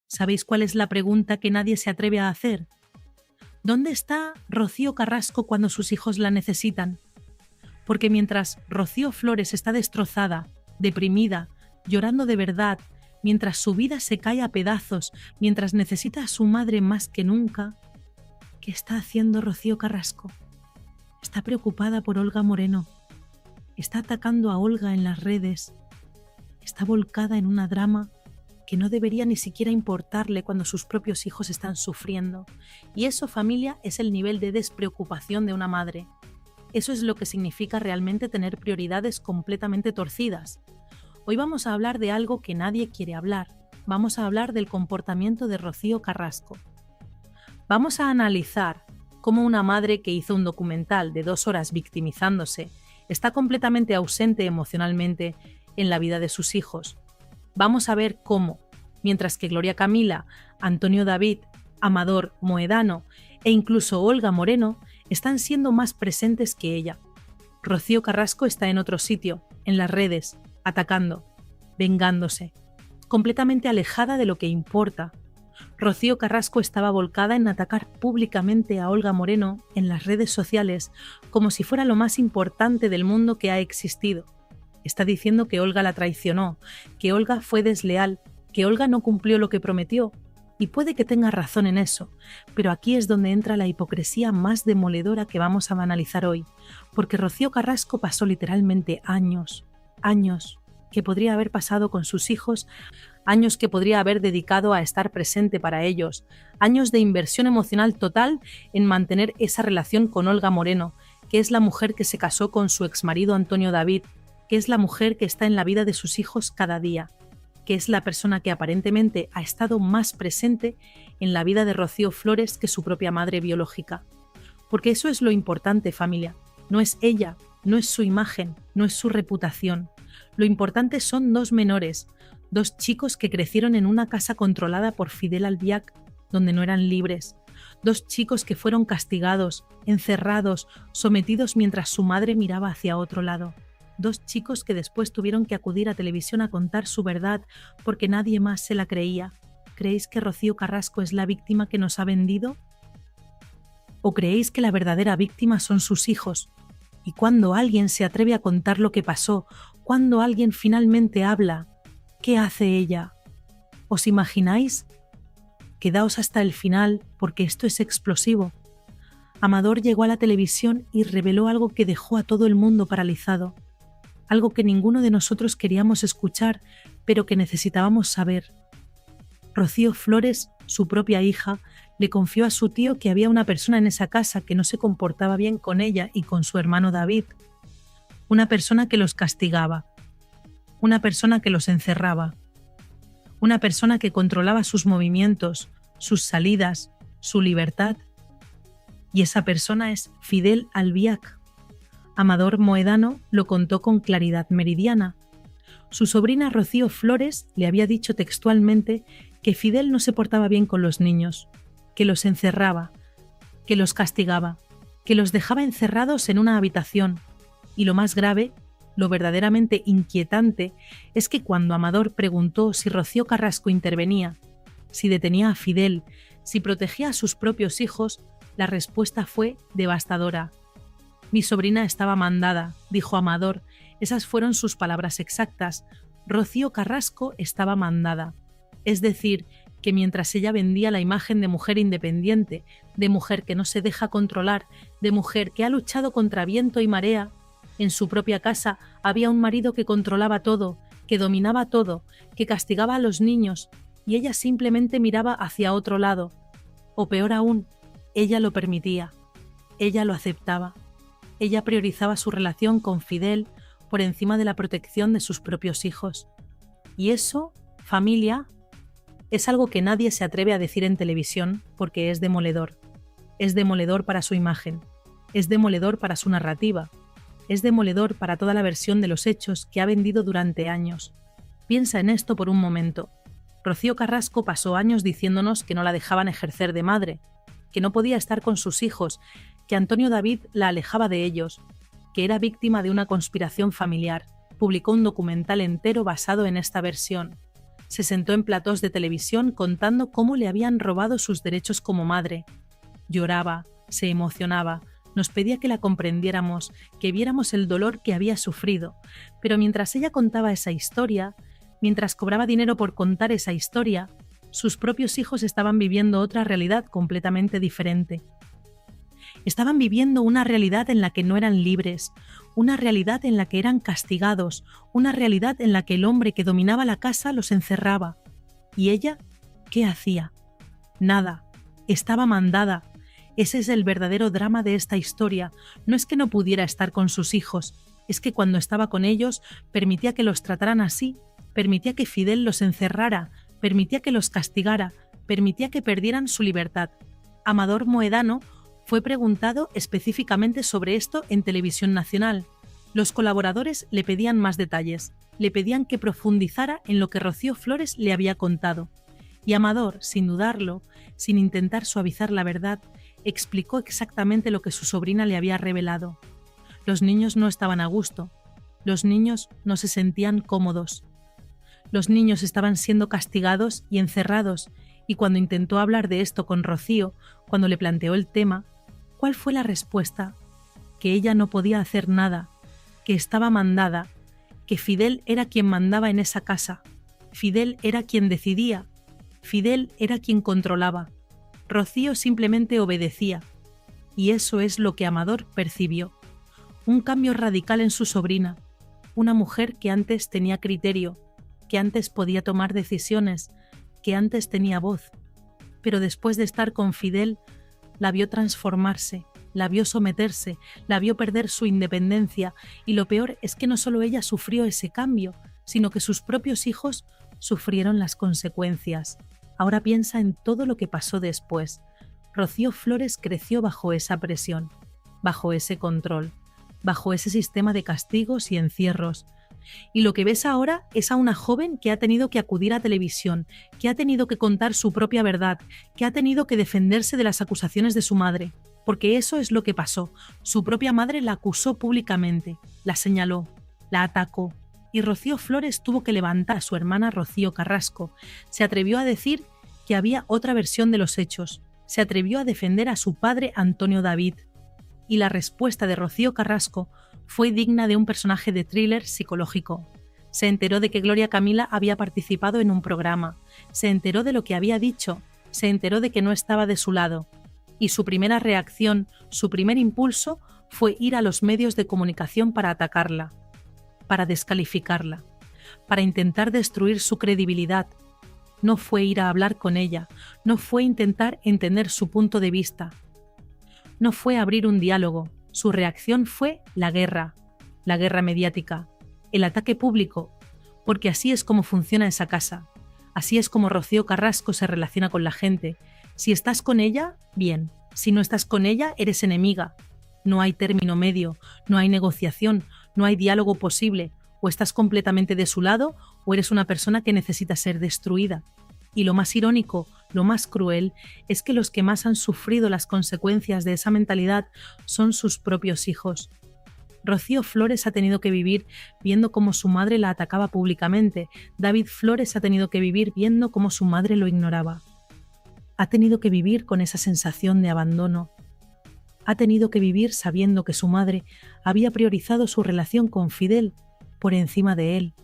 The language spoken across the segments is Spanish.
¿Sabéis cuál es la pregunta que nadie se atreve a hacer? ¿Dónde está Rocío Carrasco cuando sus hijos la necesitan? Porque mientras Rocío Flores está destrozada, deprimida, llorando de verdad, mientras su vida se cae a pedazos, mientras necesita a su madre más que nunca, ¿qué está haciendo Rocío Carrasco? Está preocupada por Olga Moreno. Está atacando a Olga en las redes. Está volcada en una drama que no debería ni siquiera importarle cuando sus propios hijos están sufriendo. Y eso, familia, es el nivel de despreocupación de una madre. Eso es lo que significa realmente tener prioridades completamente torcidas. Hoy vamos a hablar de algo que nadie quiere hablar. Vamos a hablar del comportamiento de Rocío Carrasco. Vamos a analizar cómo una madre que hizo un documental de 2 horas victimizándose está completamente ausente emocionalmente en la vida de sus hijos. Vamos a ver cómo, mientras que Gloria Camila, Antonio David, Amador Moedano e incluso Olga Moreno están siendo más presentes que ella, Rocío Carrasco está en otro sitio, en las redes, atacando, vengándose, completamente alejada de lo que importa. Rocío Carrasco estaba volcada en atacar públicamente a Olga Moreno en las redes sociales como si fuera lo más importante del mundo que ha existido. Está diciendo que Olga la traicionó, que Olga fue desleal, que Olga no cumplió lo que prometió. Y puede que tenga razón en eso, pero aquí es donde entra la hipocresía más demoledora que vamos a analizar hoy, porque Rocío Carrasco pasó literalmente años que podría haber pasado con sus hijos, años que podría haber dedicado a estar presente para ellos, años de inversión emocional total en mantener esa relación con Olga Moreno, que es la mujer que se casó con su exmarido Antonio David, que es la mujer que está en la vida de sus hijos cada día, que es la persona que aparentemente ha estado más presente en la vida de Rocío Flores que su propia madre biológica. Porque eso es lo importante, familia. No es ella, no es su imagen, no es su reputación. Lo importante son 2 menores, 2 chicos que crecieron en una casa controlada por Fidel Albiac, donde no eran libres. 2 chicos que fueron castigados, encerrados, sometidos mientras su madre miraba hacia otro lado. 2 chicos que después tuvieron que acudir a televisión a contar su verdad porque nadie más se la creía. ¿Creéis que Rocío Carrasco es la víctima que nos ha vendido? ¿O creéis que la verdadera víctima son sus hijos? Y cuando alguien se atreve a contar lo que pasó, cuando alguien finalmente habla, ¿qué hace ella? ¿Os imagináis? Quedaos hasta el final porque esto es explosivo. Amador llegó a la televisión y reveló algo que dejó a todo el mundo paralizado. Algo que ninguno de nosotros queríamos escuchar, pero que necesitábamos saber. Rocío Flores, su propia hija, le confió a su tío que había una persona en esa casa que no se comportaba bien con ella y con su hermano David. Una persona que los castigaba. Una persona que los encerraba. Una persona que controlaba sus movimientos, sus salidas, su libertad. Y esa persona es Fidel Albiac. Amador Moedano lo contó con claridad meridiana. Su sobrina Rocío Flores le había dicho textualmente que Fidel no se portaba bien con los niños, que los encerraba, que los castigaba, que los dejaba encerrados en una habitación. Y lo más grave, lo verdaderamente inquietante, es que cuando Amador preguntó si Rocío Carrasco intervenía, si detenía a Fidel, si protegía a sus propios hijos, la respuesta fue devastadora. Mi sobrina estaba mandada, dijo Amador. Esas fueron sus palabras exactas. Rocío Carrasco estaba mandada. Es decir, que mientras ella vendía la imagen de mujer independiente, de mujer que no se deja controlar, de mujer que ha luchado contra viento y marea, en su propia casa había un marido que controlaba todo, que dominaba todo, que castigaba a los niños, y ella simplemente miraba hacia otro lado. O peor aún, ella lo permitía, ella lo aceptaba. Ella priorizaba su relación con Fidel por encima de la protección de sus propios hijos. Y eso, familia, es algo que nadie se atreve a decir en televisión porque es demoledor. Es demoledor para su imagen, es demoledor para su narrativa, es demoledor para toda la versión de los hechos que ha vendido durante años. Piensa en esto por un momento. Rocío Carrasco pasó años diciéndonos que no la dejaban ejercer de madre, que no podía estar con sus hijos, que Antonio David la alejaba de ellos, que era víctima de una conspiración familiar. Publicó un documental entero basado en esta versión. Se sentó en platós de televisión contando cómo le habían robado sus derechos como madre. Lloraba, se emocionaba, nos pedía que la comprendiéramos, que viéramos el dolor que había sufrido, pero mientras ella contaba esa historia, mientras cobraba dinero por contar esa historia, sus propios hijos estaban viviendo otra realidad completamente diferente. Estaban viviendo una realidad en la que no eran libres, una realidad en la que eran castigados, una realidad en la que el hombre que dominaba la casa los encerraba. ¿Y ella qué hacía? Nada. Estaba mandada. Ese es el verdadero drama de esta historia. No es que no pudiera estar con sus hijos, es que cuando estaba con ellos permitía que los trataran así, permitía que Fidel los encerrara, permitía que los castigara, permitía que perdieran su libertad. Amador Moedano fue preguntado específicamente sobre esto en Televisión Nacional. Los colaboradores le pedían más detalles, le pedían que profundizara en lo que Rocío Flores le había contado. Y Amador, sin dudarlo, sin intentar suavizar la verdad, explicó exactamente lo que su sobrina le había revelado. Los niños no estaban a gusto, los niños no se sentían cómodos. Los niños estaban siendo castigados y encerrados, y cuando intentó hablar de esto con Rocío, cuando le planteó el tema, ¿cuál fue la respuesta? Que ella no podía hacer nada, que estaba mandada, que Fidel era quien mandaba en esa casa, Fidel era quien decidía, Fidel era quien controlaba. Rocío simplemente obedecía, y eso es lo que Amador percibió. Un cambio radical en su sobrina, una mujer que antes tenía criterio, que antes podía tomar decisiones, que antes tenía voz, pero después de estar con Fidel, la vio transformarse, la vio someterse, la vio perder su independencia, y lo peor es que no solo ella sufrió ese cambio, sino que sus propios hijos sufrieron las consecuencias. Ahora piensa en todo lo que pasó después. Rocío Flores creció bajo esa presión, bajo ese control, bajo ese sistema de castigos y encierros. Y lo que ves ahora es a una joven que ha tenido que acudir a televisión, que ha tenido que contar su propia verdad, que ha tenido que defenderse de las acusaciones de su madre, porque eso es lo que pasó. Su propia madre la acusó públicamente, la señaló, la atacó, y Rocío Flores tuvo que levantar a su hermana Rocío Carrasco. Se atrevió a decir que había otra versión de los hechos, se atrevió a defender a su padre Antonio David. Y la respuesta de Rocío Carrasco fue digna de un personaje de thriller psicológico. Se enteró de que Gloria Camila había participado en un programa, se enteró de lo que había dicho, se enteró de que no estaba de su lado. Y su primera reacción, su primer impulso, fue ir a los medios de comunicación para atacarla, para descalificarla, para intentar destruir su credibilidad. No fue ir a hablar con ella, no fue intentar entender su punto de vista. No fue abrir un diálogo, su reacción fue la guerra mediática, el ataque público, porque así es como funciona esa casa, así es como Rocío Carrasco se relaciona con la gente. Si estás con ella, bien, si no estás con ella, eres enemiga. No hay término medio, no hay negociación, no hay diálogo posible, o estás completamente de su lado o eres una persona que necesita ser destruida. Y lo más irónico, lo más cruel, es que los que más han sufrido las consecuencias de esa mentalidad son sus propios hijos. Rocío Flores ha tenido que vivir viendo cómo su madre la atacaba públicamente. David Flores ha tenido que vivir viendo cómo su madre lo ignoraba. Ha tenido que vivir con esa sensación de abandono. Ha tenido que vivir sabiendo que su madre había priorizado su relación con Fidel por encima de él.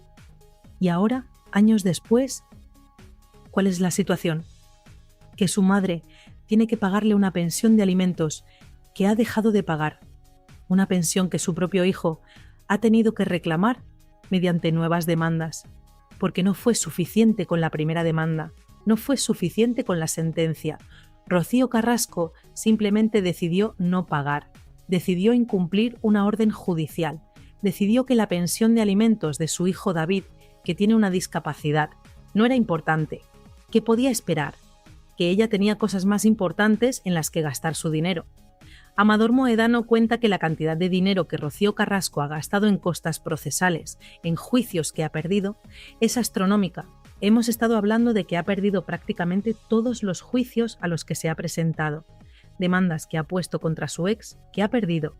Y ahora, años después, ¿cuál es la situación? Que su madre tiene que pagarle una pensión de alimentos que ha dejado de pagar, una pensión que su propio hijo ha tenido que reclamar mediante nuevas demandas, porque no fue suficiente con la primera demanda, no fue suficiente con la sentencia. Rocío Carrasco simplemente decidió no pagar, decidió incumplir una orden judicial, decidió que la pensión de alimentos de su hijo David, que tiene una discapacidad, no era importante, que podía esperar, que ella tenía cosas más importantes en las que gastar su dinero. Amador Moedano cuenta que la cantidad de dinero que Rocío Carrasco ha gastado en costas procesales, en juicios que ha perdido, es astronómica. Hemos estado hablando de que ha perdido prácticamente todos los juicios a los que se ha presentado. Demandas que ha puesto contra su ex, que ha perdido.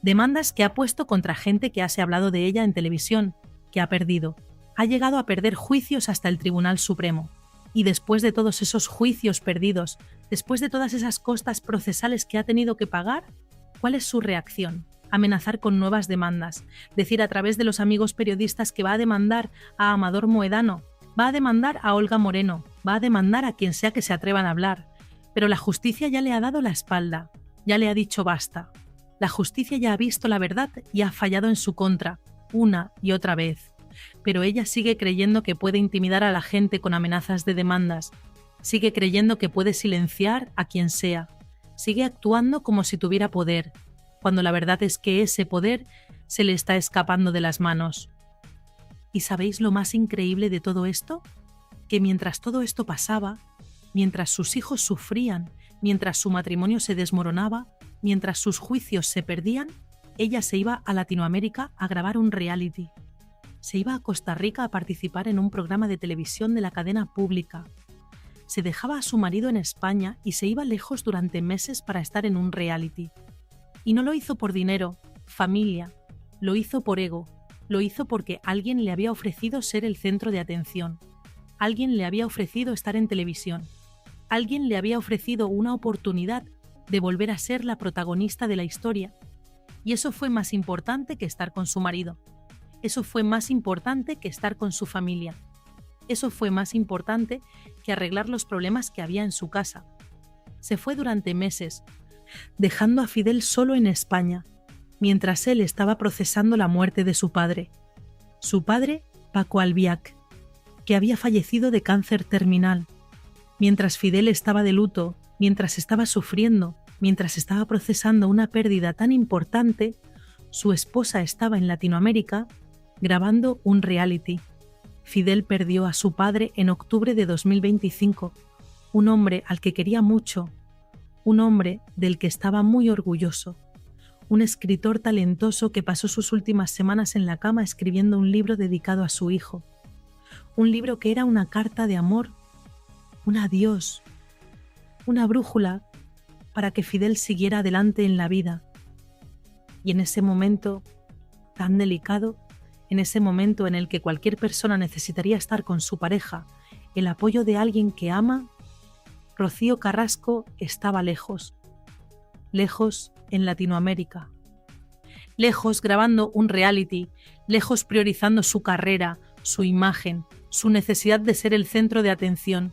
Demandas que ha puesto contra gente que se ha hablado de ella en televisión, que ha perdido. Ha llegado a perder juicios hasta el Tribunal Supremo. Y después de todos esos juicios perdidos, después de todas esas costas procesales que ha tenido que pagar, ¿cuál es su reacción? Amenazar con nuevas demandas, decir a través de los amigos periodistas que va a demandar a Amador Moedano, va a demandar a Olga Moreno, va a demandar a quien sea que se atrevan a hablar. Pero la justicia ya le ha dado la espalda, ya le ha dicho basta. La justicia ya ha visto la verdad y ha fallado en su contra, una y otra vez. Pero ella sigue creyendo que puede intimidar a la gente con amenazas de demandas, sigue creyendo que puede silenciar a quien sea, sigue actuando como si tuviera poder, cuando la verdad es que ese poder se le está escapando de las manos. ¿Y sabéis lo más increíble de todo esto? Que mientras todo esto pasaba, mientras sus hijos sufrían, mientras su matrimonio se desmoronaba, mientras sus juicios se perdían, ella se iba a Latinoamérica a grabar un reality. Se iba a Costa Rica a participar en un programa de televisión de la cadena pública. Se dejaba a su marido en España y se iba lejos durante meses para estar en un reality. Y no lo hizo por dinero, familia, lo hizo por ego, lo hizo porque alguien le había ofrecido ser el centro de atención, alguien le había ofrecido estar en televisión, alguien le había ofrecido una oportunidad de volver a ser la protagonista de la historia. Y eso fue más importante que estar con su marido. Eso fue más importante que estar con su familia. Eso fue más importante que arreglar los problemas que había en su casa. Se fue durante meses, dejando a Fidel solo en España, mientras él estaba procesando la muerte de su padre, Paco Albiac, que había fallecido de cáncer terminal. Mientras Fidel estaba de luto, mientras estaba sufriendo, mientras estaba procesando una pérdida tan importante, su esposa estaba en Latinoamérica grabando un reality. Fidel perdió a su padre en octubre de 2025, un hombre al que quería mucho, un hombre del que estaba muy orgulloso, un escritor talentoso que pasó sus últimas semanas en la cama escribiendo un libro dedicado a su hijo, un libro que era una carta de amor, un adiós, una brújula para que Fidel siguiera adelante en la vida. Y en ese momento tan delicado, en ese momento en el que cualquier persona necesitaría estar con su pareja, el apoyo de alguien que ama, Rocío Carrasco estaba lejos en Latinoamérica, lejos grabando un reality, lejos priorizando su carrera, su imagen, su necesidad de ser el centro de atención.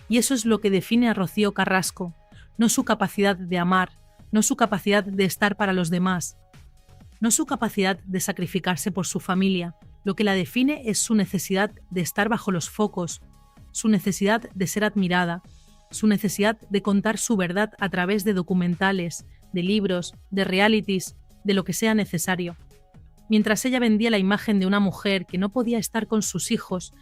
Y eso es lo que define a Rocío Carrasco, no su capacidad de amar, no su capacidad de estar para los demás, no su capacidad de sacrificarse por su familia. Lo que la define es su necesidad de estar bajo los focos, su necesidad de ser admirada, su necesidad de contar su verdad a través de documentales, de libros, de realities, de lo que sea necesario. Mientras ella vendía la imagen de una mujer que no podía estar con sus hijos,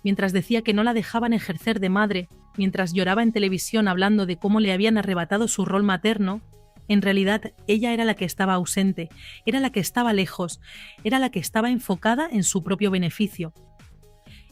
mientras decía que no la dejaban ejercer de madre, mientras lloraba en televisión hablando de cómo le habían arrebatado su rol materno, en realidad ella era la que estaba ausente, era la que estaba lejos, era la que estaba enfocada en su propio beneficio.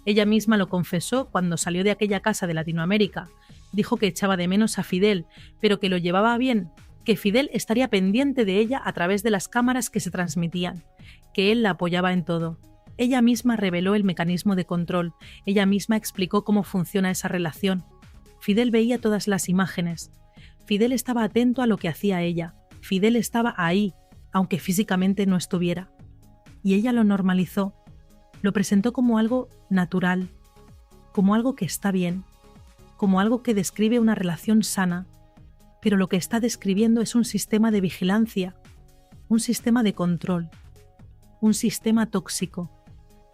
Ella misma lo confesó cuando salió de aquella casa de Latinoamérica. Dijo que echaba de menos a Fidel, pero que lo llevaba bien, que Fidel estaría pendiente de ella a través de las cámaras que se transmitían, que él la apoyaba en todo. Ella misma reveló el mecanismo de control, ella misma explicó cómo funciona esa relación. Fidel veía todas las imágenes. Fidel estaba atento a lo que hacía ella. Fidel estaba ahí, aunque físicamente no estuviera. Y ella lo normalizó. Lo presentó como algo natural, como algo que está bien, como algo que describe una relación sana. Pero lo que está describiendo es un sistema de vigilancia, un sistema de control, un sistema tóxico.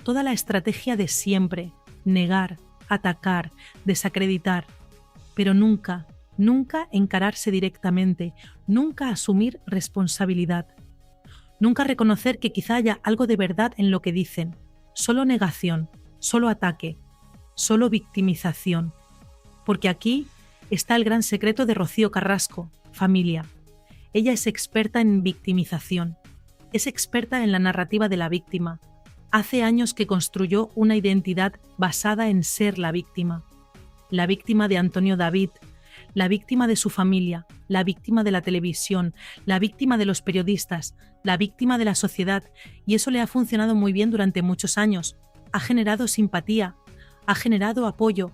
Toda la estrategia de siempre, negar, atacar, desacreditar, pero nunca encararse directamente, nunca asumir responsabilidad, nunca reconocer que quizá haya algo de verdad en lo que dicen, solo negación, solo ataque, solo victimización. Porque aquí está el gran secreto de Rocío Carrasco, familia. Ella es experta en victimización, es experta en la narrativa de la víctima. Hace años que construyó una identidad basada en ser la víctima de Antonio David, la víctima de su familia, la víctima de la televisión, la víctima de los periodistas, la víctima de la sociedad, y eso le ha funcionado muy bien durante muchos años. ha generado simpatía, ha generado apoyo,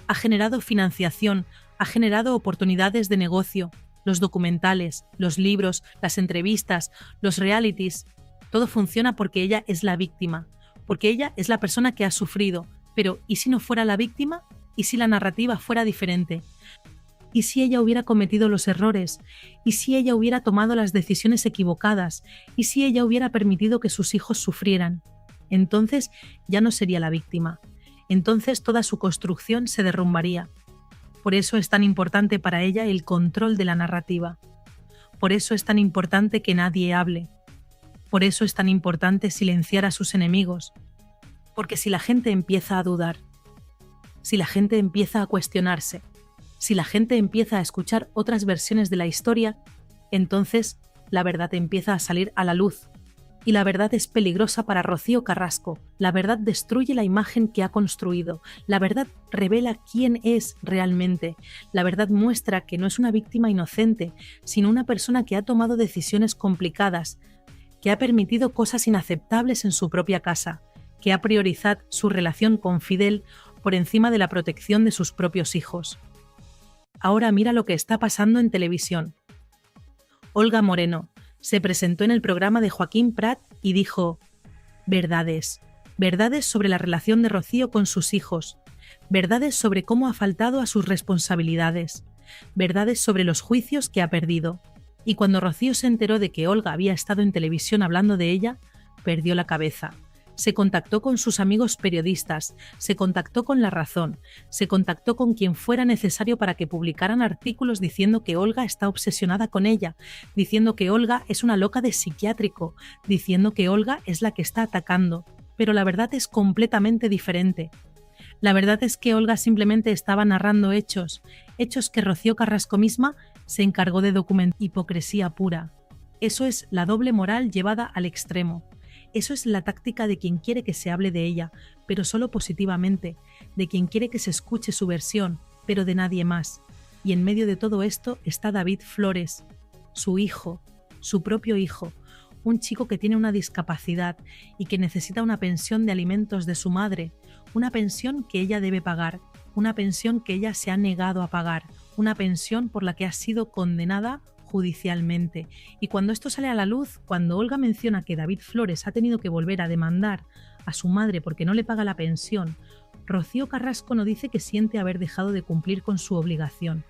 ha generado financiación, ha generado oportunidades de negocio, los documentales, los libros, las entrevistas, los realities. Todo funciona porque ella es la víctima, porque ella es la persona que ha sufrido. Pero, ¿y si no fuera la víctima? ¿Y si la narrativa fuera diferente? ¿Y si ella hubiera cometido los errores? ¿Y si ella hubiera tomado las decisiones equivocadas? ¿Y si ella hubiera permitido que sus hijos sufrieran? Entonces ya no sería la víctima. Entonces toda su construcción se derrumbaría. Por eso es tan importante para ella el control de la narrativa. Por eso es tan importante que nadie hable. Por eso es tan importante silenciar a sus enemigos. Porque si la gente empieza a dudar, si la gente empieza a cuestionarse, si la gente empieza a escuchar otras versiones de la historia, entonces la verdad empieza a salir a la luz. Y la verdad es peligrosa para Rocío Carrasco. La verdad destruye la imagen que ha construido. La verdad revela quién es realmente. La verdad muestra que no es una víctima inocente, sino una persona que ha tomado decisiones complicadas, que ha permitido cosas inaceptables en su propia casa, que ha priorizado su relación con Fidel por encima de la protección de sus propios hijos. Ahora mira lo que está pasando en televisión. Olga Moreno se presentó en el programa de Joaquín Prat y dijo: verdades, verdades sobre la relación de Rocío con sus hijos, verdades sobre cómo ha faltado a sus responsabilidades, verdades sobre los juicios que ha perdido. Y cuando Rocío se enteró de que Olga había estado en televisión hablando de ella, perdió la cabeza. Se contactó con sus amigos periodistas, se contactó con La Razón, se contactó con quien fuera necesario para que publicaran artículos diciendo que Olga está obsesionada con ella, diciendo que Olga es una loca de psiquiátrico, diciendo que Olga es la que está atacando. Pero la verdad es completamente diferente. La verdad es que Olga simplemente estaba narrando hechos que Rocío Carrasco misma se encargó de documentar. Hipocresía pura. Eso es la doble moral llevada al extremo. Eso es la táctica de quien quiere que se hable de ella, pero solo positivamente, de quien quiere que se escuche su versión, pero de nadie más. Y en medio de todo esto está David Flores, su hijo, su propio hijo, un chico que tiene una discapacidad y que necesita una pensión de alimentos de su madre, una pensión que ella debe pagar, una pensión que ella se ha negado a pagar, una pensión por la que ha sido condenada judicialmente. Y cuando esto sale a la luz, cuando Olga menciona que David Flores ha tenido que volver a demandar a su madre porque no le paga la pensión, Rocío Carrasco no dice que siente haber dejado de cumplir con su obligación.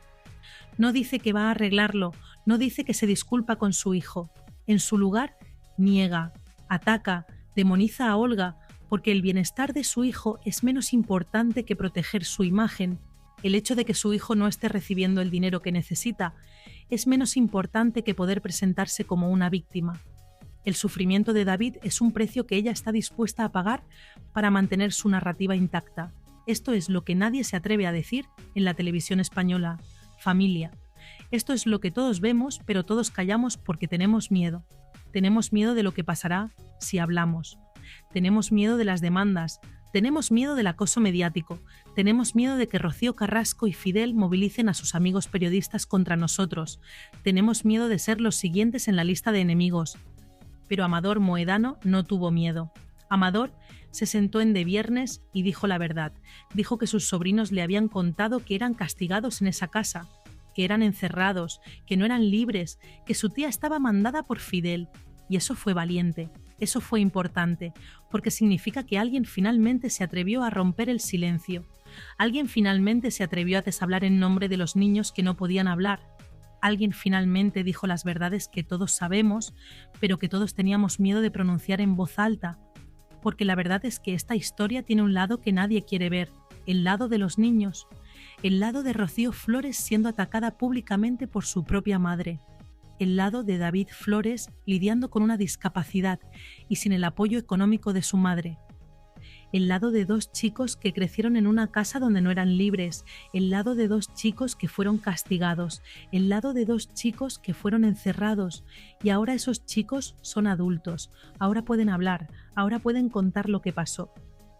No dice que va a arreglarlo, no dice que se disculpa con su hijo. En su lugar, niega, ataca, demoniza a Olga porque el bienestar de su hijo es menos importante que proteger su imagen. El hecho de que su hijo no esté recibiendo el dinero que necesita es menos importante que poder presentarse como una víctima. El sufrimiento de David es un precio que ella está dispuesta a pagar para mantener su narrativa intacta. Esto es lo que nadie se atreve a decir en la televisión española. Familia. Esto es lo que todos vemos, pero todos callamos porque tenemos miedo. Tenemos miedo de lo que pasará si hablamos. Tenemos miedo de las demandas. Tenemos miedo del acoso mediático, tenemos miedo de que Rocío Carrasco y Fidel movilicen a sus amigos periodistas contra nosotros, tenemos miedo de ser los siguientes en la lista de enemigos. Pero Amador Moedano no tuvo miedo. Amador se sentó en De Viernes y dijo la verdad. Dijo que sus sobrinos le habían contado que eran castigados en esa casa, que eran encerrados, que no eran libres, que su tía estaba mandada por Fidel. Y eso fue valiente. Eso fue importante, porque significa que alguien finalmente se atrevió a romper el silencio. Alguien finalmente se atrevió a deshablar en nombre de los niños que no podían hablar. Alguien finalmente dijo las verdades que todos sabemos, pero que todos teníamos miedo de pronunciar en voz alta. Porque la verdad es que esta historia tiene un lado que nadie quiere ver, el lado de los niños, el lado de Rocío Flores siendo atacada públicamente por su propia madre. El lado de David Flores lidiando con una discapacidad y sin el apoyo económico de su madre. El lado de dos chicos que crecieron en una casa donde no eran libres. El lado de dos chicos que fueron castigados. El lado de dos chicos que fueron encerrados. Y ahora esos chicos son adultos. Ahora pueden hablar. Ahora pueden contar lo que pasó.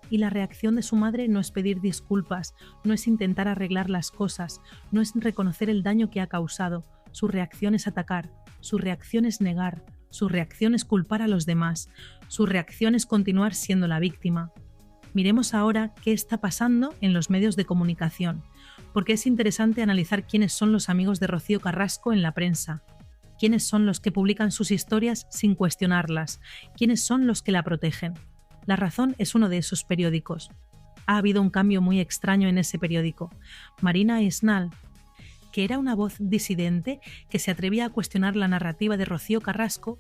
Y la reacción de su madre no es pedir disculpas, no es intentar arreglar las cosas, no es reconocer el daño que ha causado. Su reacción es atacar, su reacción es negar, su reacción es culpar a los demás, su reacción es continuar siendo la víctima. Miremos ahora qué está pasando en los medios de comunicación, porque es interesante analizar quiénes son los amigos de Rocío Carrasco en la prensa, quiénes son los que publican sus historias sin cuestionarlas, quiénes son los que la protegen. La Razón es uno de esos periódicos. Ha habido un cambio muy extraño en ese periódico. Marina Esnal, que era una voz disidente que se atrevía a cuestionar la narrativa de Rocío Carrasco,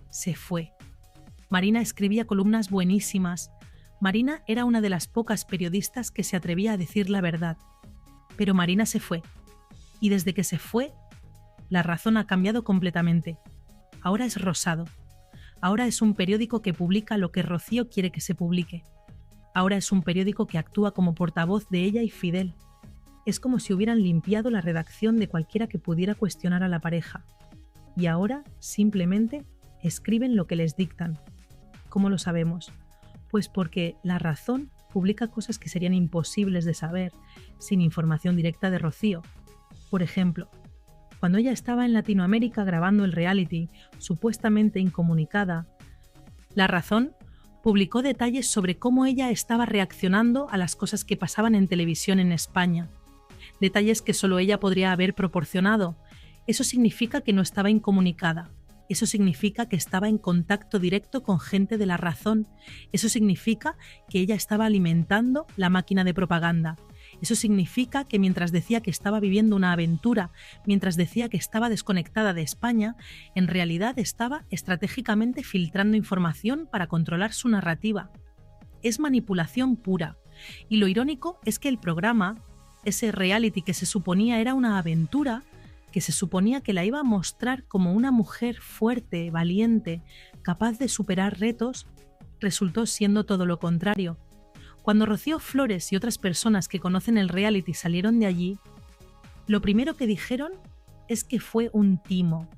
se fue. Marina escribía columnas buenísimas. Marina era una de las pocas periodistas que se atrevía a decir la verdad. Pero Marina se fue. Y desde que se fue, La Razón ha cambiado completamente. Ahora es rosado. Ahora es un periódico que publica lo que Rocío quiere que se publique. Ahora es un periódico que actúa como portavoz de ella y Fidel. Es como si hubieran limpiado la redacción de cualquiera que pudiera cuestionar a la pareja. Y ahora, simplemente, escriben lo que les dictan. ¿Cómo lo sabemos? Pues porque La Razón publica cosas que serían imposibles de saber sin información directa de Rocío. Por ejemplo, cuando ella estaba en Latinoamérica grabando el reality, supuestamente incomunicada, La Razón publicó detalles sobre cómo ella estaba reaccionando a las cosas que pasaban en televisión en España. Detalles que solo ella podría haber proporcionado. Eso significa que no estaba incomunicada. Eso significa que estaba en contacto directo con gente de La Razón. Eso significa que ella estaba alimentando la máquina de propaganda. Eso significa que mientras decía que estaba viviendo una aventura, mientras decía que estaba desconectada de España, en realidad estaba estratégicamente filtrando información para controlar su narrativa. Es manipulación pura. Y lo irónico es que el programa, ese reality que se suponía era una aventura, que se suponía que la iba a mostrar como una mujer fuerte, valiente, capaz de superar retos, resultó siendo todo lo contrario. Cuando Rocío Flores y otras personas que conocen el reality salieron de allí, lo primero que dijeron es que fue un timo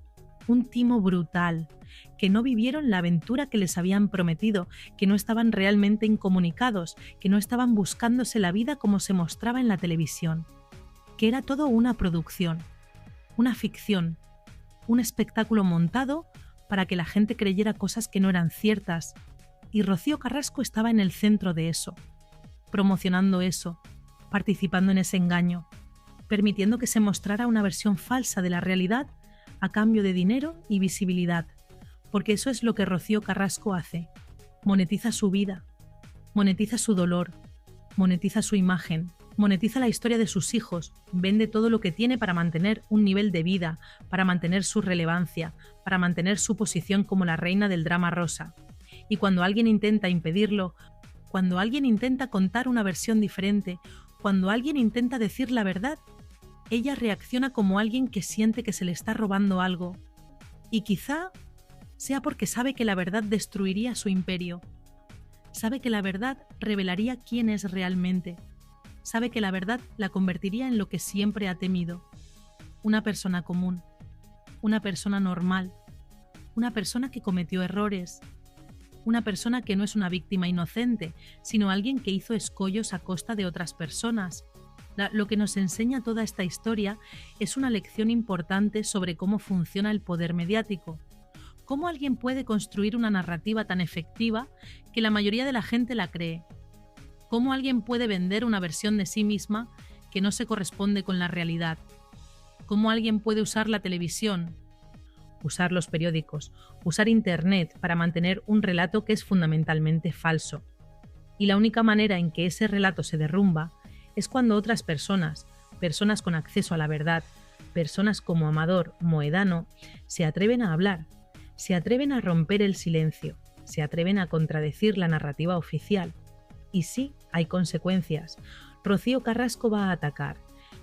brutal, que no vivieron la aventura que les habían prometido, que no estaban realmente incomunicados, que no estaban buscándose la vida como se mostraba en la televisión, que era todo una producción, una ficción, un espectáculo montado para que la gente creyera cosas que no eran ciertas, y Rocío Carrasco estaba en el centro de eso, promocionando eso, participando en ese engaño, permitiendo que se mostrara una versión falsa de la realidad a cambio de dinero y visibilidad, porque eso es lo que Rocío Carrasco hace. Monetiza su vida, monetiza su dolor, monetiza su imagen, monetiza la historia de sus hijos, vende todo lo que tiene para mantener un nivel de vida, para mantener su relevancia, para mantener su posición como la reina del drama rosa. Y cuando alguien intenta impedirlo, cuando alguien intenta contar una versión diferente, cuando alguien intenta decir la verdad, ella reacciona como alguien que siente que se le está robando algo. Y quizá sea porque sabe que la verdad destruiría su imperio. Sabe que la verdad revelaría quién es realmente. Sabe que la verdad la convertiría en lo que siempre ha temido. Una persona común. Una persona normal. Una persona que cometió errores. Una persona que no es una víctima inocente, sino alguien que hizo escollos a costa de otras personas. Lo que nos enseña toda esta historia es una lección importante sobre cómo funciona el poder mediático. Cómo alguien puede construir una narrativa tan efectiva que la mayoría de la gente la cree. Cómo alguien puede vender una versión de sí misma que no se corresponde con la realidad. Cómo alguien puede usar la televisión, usar los periódicos, usar Internet para mantener un relato que es fundamentalmente falso. Y la única manera en que ese relato se derrumba es cuando otras personas con acceso a la verdad, personas como Amador, Moedano, se atreven a hablar, se atreven a romper el silencio, se atreven a contradecir la narrativa oficial. Y sí, hay consecuencias. Rocío Carrasco va a atacar,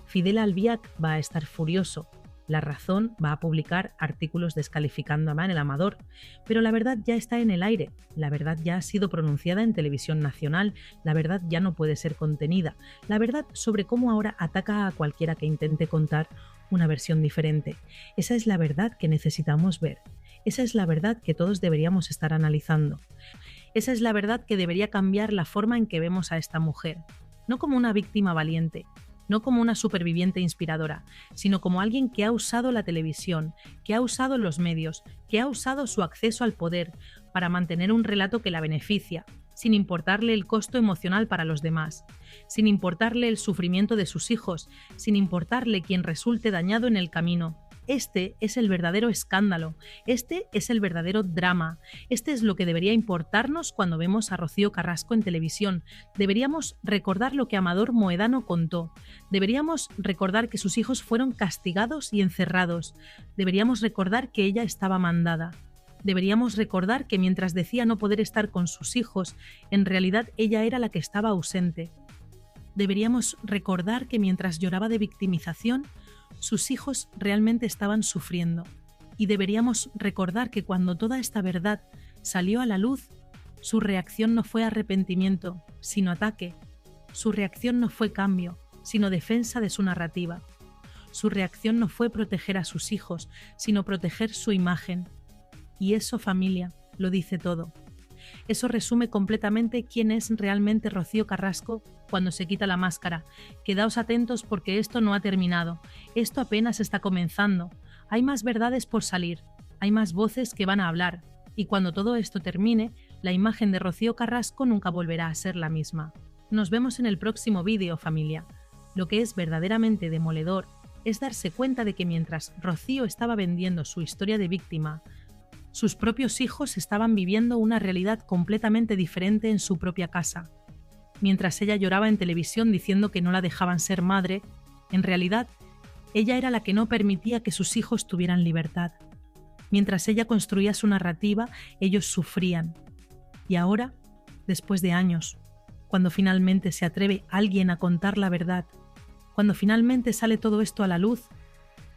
Fidel Albiac va a estar furioso, La Razón va a publicar artículos descalificando a Manel Amador, pero la verdad ya está en el aire, la verdad ya ha sido pronunciada en televisión nacional, la verdad ya no puede ser contenida, la verdad sobre cómo ahora ataca a cualquiera que intente contar una versión diferente. Esa es la verdad que necesitamos ver, esa es la verdad que todos deberíamos estar analizando, esa es la verdad que debería cambiar la forma en que vemos a esta mujer, no como una víctima valiente, no como una superviviente inspiradora, sino como alguien que ha usado la televisión, que ha usado los medios, que ha usado su acceso al poder para mantener un relato que la beneficia, sin importarle el costo emocional para los demás, sin importarle el sufrimiento de sus hijos, sin importarle quien resulte dañado en el camino. Este es el verdadero escándalo, este es el verdadero drama, este es lo que debería importarnos cuando vemos a Rocío Carrasco en televisión. Deberíamos recordar lo que Amador Moedano contó, deberíamos recordar que sus hijos fueron castigados y encerrados, deberíamos recordar que ella estaba mandada. Deberíamos recordar que mientras decía no poder estar con sus hijos, en realidad ella era la que estaba ausente. Deberíamos recordar que mientras lloraba de victimización, sus hijos realmente estaban sufriendo. Y deberíamos recordar que cuando toda esta verdad salió a la luz, su reacción no fue arrepentimiento, sino ataque. Su reacción no fue cambio, sino defensa de su narrativa. Su reacción no fue proteger a sus hijos, sino proteger su imagen. Y eso, familia, lo dice todo. Eso resume completamente quién es realmente Rocío Carrasco cuando se quita la máscara. Quedaos atentos porque esto no ha terminado. Esto apenas está comenzando. Hay más verdades por salir. Hay más voces que van a hablar. Y cuando todo esto termine, la imagen de Rocío Carrasco nunca volverá a ser la misma. Nos vemos en el próximo vídeo, familia. Lo que es verdaderamente demoledor es darse cuenta de que mientras Rocío estaba vendiendo su historia de víctima, sus propios hijos estaban viviendo una realidad completamente diferente en su propia casa. Mientras ella lloraba en televisión diciendo que no la dejaban ser madre, en realidad, ella era la que no permitía que sus hijos tuvieran libertad. Mientras ella construía su narrativa, ellos sufrían. Y ahora, después de años, cuando finalmente se atreve alguien a contar la verdad, cuando finalmente sale todo esto a la luz,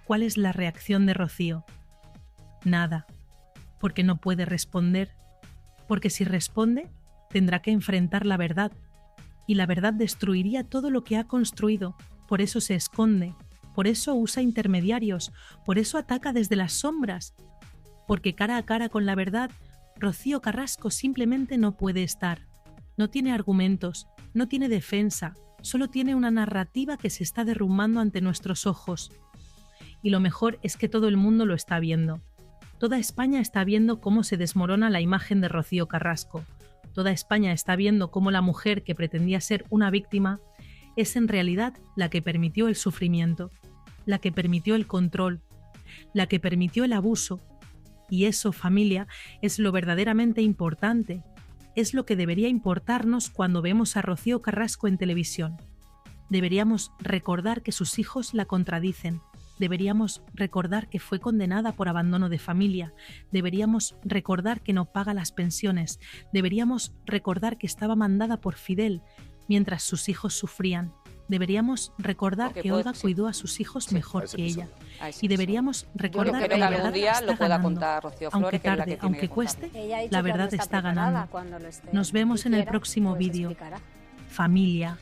¿cuál es la reacción de Rocío? Nada. Porque no puede responder, porque si responde, tendrá que enfrentar la verdad, y la verdad destruiría todo lo que ha construido. Por eso se esconde, por eso usa intermediarios, por eso ataca desde las sombras, porque cara a cara con la verdad, Rocío Carrasco simplemente no puede estar. No tiene argumentos, no tiene defensa, solo tiene una narrativa que se está derrumbando ante nuestros ojos. Y lo mejor es que todo el mundo lo está viendo. Toda España está viendo cómo se desmorona la imagen de Rocío Carrasco. Toda España está viendo cómo la mujer que pretendía ser una víctima es en realidad la que permitió el sufrimiento, la que permitió el control, la que permitió el abuso. Y eso, familia, es lo verdaderamente importante. Es lo que debería importarnos cuando vemos a Rocío Carrasco en televisión. Deberíamos recordar que sus hijos la contradicen. Deberíamos recordar que fue condenada por abandono de familia. Deberíamos recordar que no paga las pensiones. Deberíamos recordar que estaba mandada por Fidel mientras sus hijos sufrían. Deberíamos recordar que Olga cuidó a sus hijos mejor que ella. Y deberíamos recordar que la verdad está ganando. Aunque tarde, aunque cueste, la verdad está ganando. Nos vemos en el próximo vídeo. Familia.